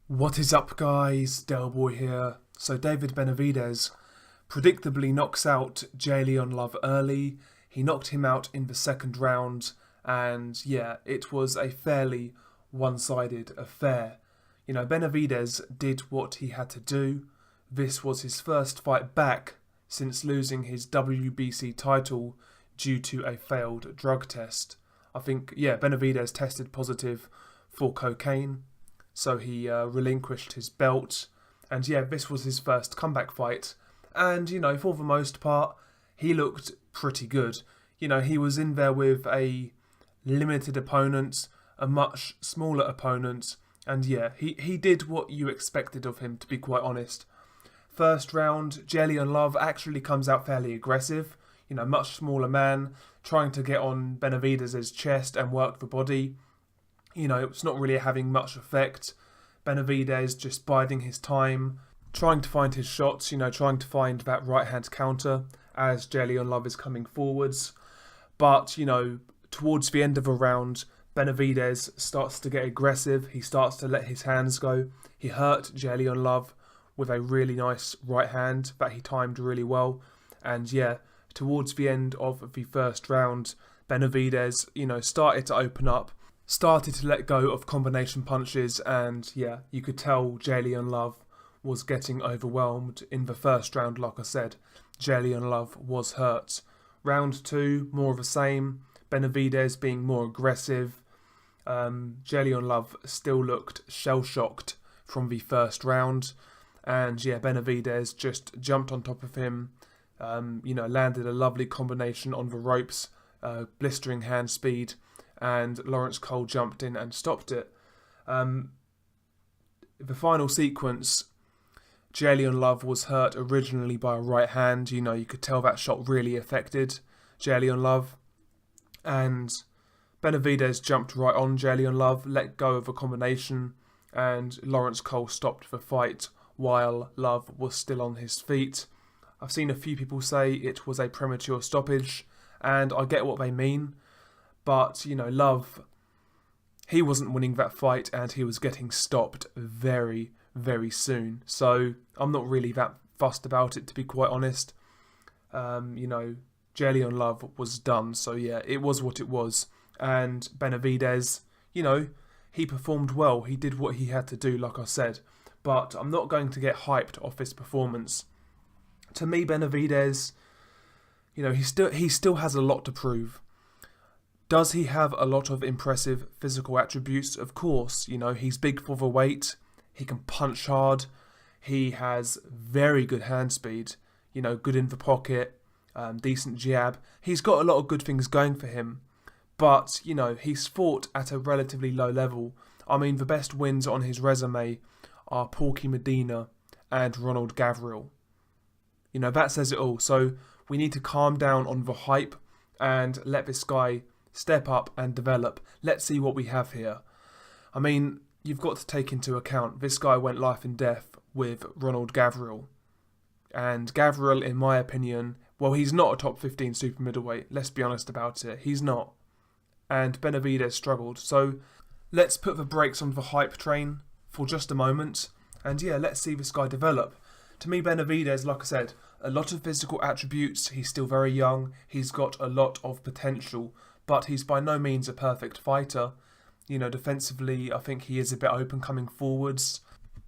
What is up, guys? Del Boy here. So David Benavidez predictably knocks out Jalen Love early. He knocked him out in the second round, and yeah, it was a fairly one-sided affair. Benavidez did what he had to do. This was his first fight back since losing his WBC title due to a failed drug test. Benavidez tested positive for cocaine, so he relinquished his belt. And yeah, this was his first comeback fight. And, for the most part, he looked pretty good. He was in there with a limited opponent, a much smaller opponent. And yeah, he did what you expected of him, to be quite honest. First round, Jalen Love actually comes out fairly aggressive. Much smaller man, trying to get on Benavidez's chest and work the body. It's not really having much effect. Benavidez just biding his time, trying to find his shots, trying to find that right-hand counter as Jalen Love is coming forwards. But, towards the end of a round, Benavidez starts to get aggressive. He starts to let his hands go. He hurt Jalen Love with a really nice right hand that he timed really well. And yeah, towards the end of the first round, Benavidez, started to open up, started to let go of combination punches, and yeah, you could tell Jalen Love was getting overwhelmed in the first round. Like I said, Jalen Love was hurt. Round two, more of the same. Benavidez being more aggressive. Jalen Love still looked shell-shocked from the first round. And yeah, Benavidez just jumped on top of him, landed a lovely combination on the ropes, blistering hand speed, and Lawrence Cole jumped in and stopped it. The final sequence, Jalen Love was hurt originally by a right hand. You could tell that shot really affected Jalen Love. And Benavidez jumped right on Jalen Love, let go of a combination, and Lawrence Cole stopped the fight while Love was still on his feet. I've seen a few people say it was a premature stoppage, and I get what they mean. But, Love, he wasn't winning that fight, and he was getting stopped very, very soon. So I'm not really that fussed about it, to be quite honest. Jalen Love was done. So yeah, it was what it was. And Benavidez, he performed well. He did what he had to do, like I said. But I'm not going to get hyped off his performance. To me, Benavidez, he still has a lot to prove. Does he have a lot of impressive physical attributes? Of course. He's big for the weight. He can punch hard. He has very good hand speed. Good in the pocket. Decent jab. He's got a lot of good things going for him. But, he's fought at a relatively low level. The best wins on his resume are Porky Medina and Ronald Gavril. That says it all. So we need to calm down on the hype and let this guy step up and develop. Let's see what we have here. You've got to take into account this guy went life and death with Ronald Gavril. And Gavril, in my opinion, well, he's not a top 15 super middleweight. Let's be honest about it. He's not. And Benavidez struggled. So let's put the brakes on the hype train for just a moment. And yeah, let's see this guy develop. To me, Benavidez, like I said, a lot of physical attributes. He's still very young. He's got a lot of potential. But he's by no means a perfect fighter. Defensively, I think he is a bit open coming forwards.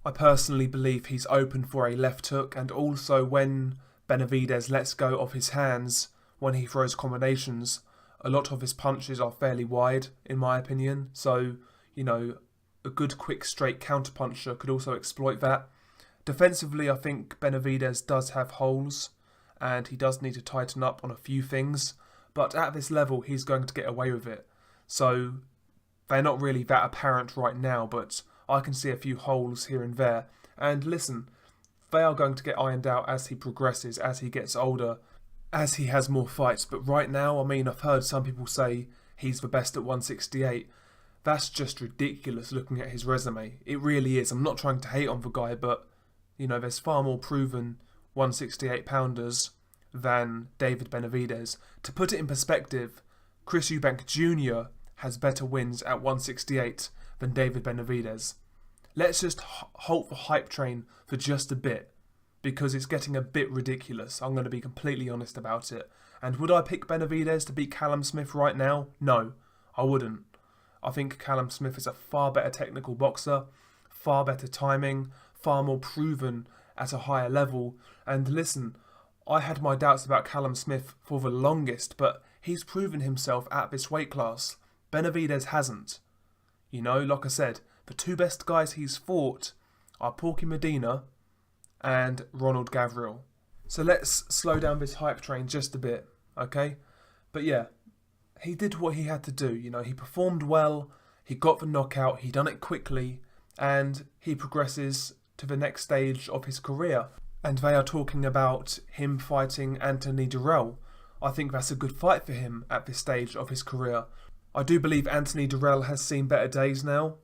I personally believe he's open for a left hook. And also when Benavidez lets go of his hands, when he throws combinations, a lot of his punches are fairly wide, in my opinion. So, a good quick straight counterpuncher could also exploit that. Defensively, I think Benavidez does have holes, and he does need to tighten up on a few things. But at this level, he's going to get away with it. So they're not really that apparent right now, but I can see a few holes here and there. And listen, they are going to get ironed out as he progresses, as he gets older, as he has more fights. But right now, I've heard some people say he's the best at 168. That's just ridiculous looking at his resume. It really is. I'm not trying to hate on the guy, but, there's far more proven 168 pounders than David Benavidez. To put it in perspective, Chris Eubank Jr. has better wins at 168 than David Benavidez. let's just halt the hype train for just a bit, because it's getting a bit ridiculous. I'm going to be completely honest about it. And would I pick Benavidez to beat Callum Smith right now? No, I wouldn't. I think Callum Smith is a far better technical boxer, far better timing, far more proven at a higher level. And listen, I had my doubts about Callum Smith for the longest, but he's proven himself at this weight class. Benavidez hasn't. You know, like I said, the two best guys he's fought are Porky Medina and Ronald Gavriel. So let's slow down this hype train just a bit, okay? But yeah, he did what he had to do. You know, he performed well, he got the knockout, he done it quickly, and he progresses to the next stage of his career. And they are talking about him fighting Anthony Dirrell. I think that's a good fight for him at this stage of his career. I do believe Anthony Dirrell has seen better days now,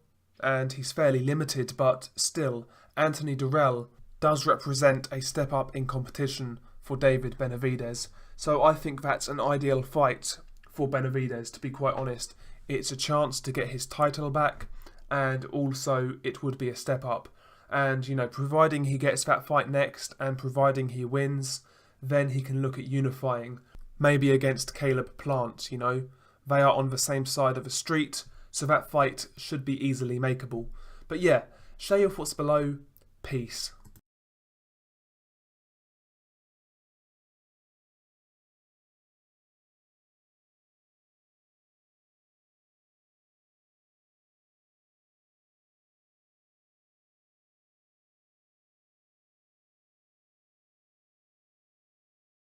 and he's fairly limited, but still, Anthony Dirrell does represent a step up in competition for David Benavidez. So I think that's an ideal fight for Benavidez, to be quite honest. It's a chance to get his title back, and also it would be a step up. And, you know, providing he gets that fight next and providing he wins, then he can look at unifying. Maybe against Caleb Plant, you know. They are on the same side of the street, so that fight should be easily makeable. But yeah, share your thoughts below. Peace.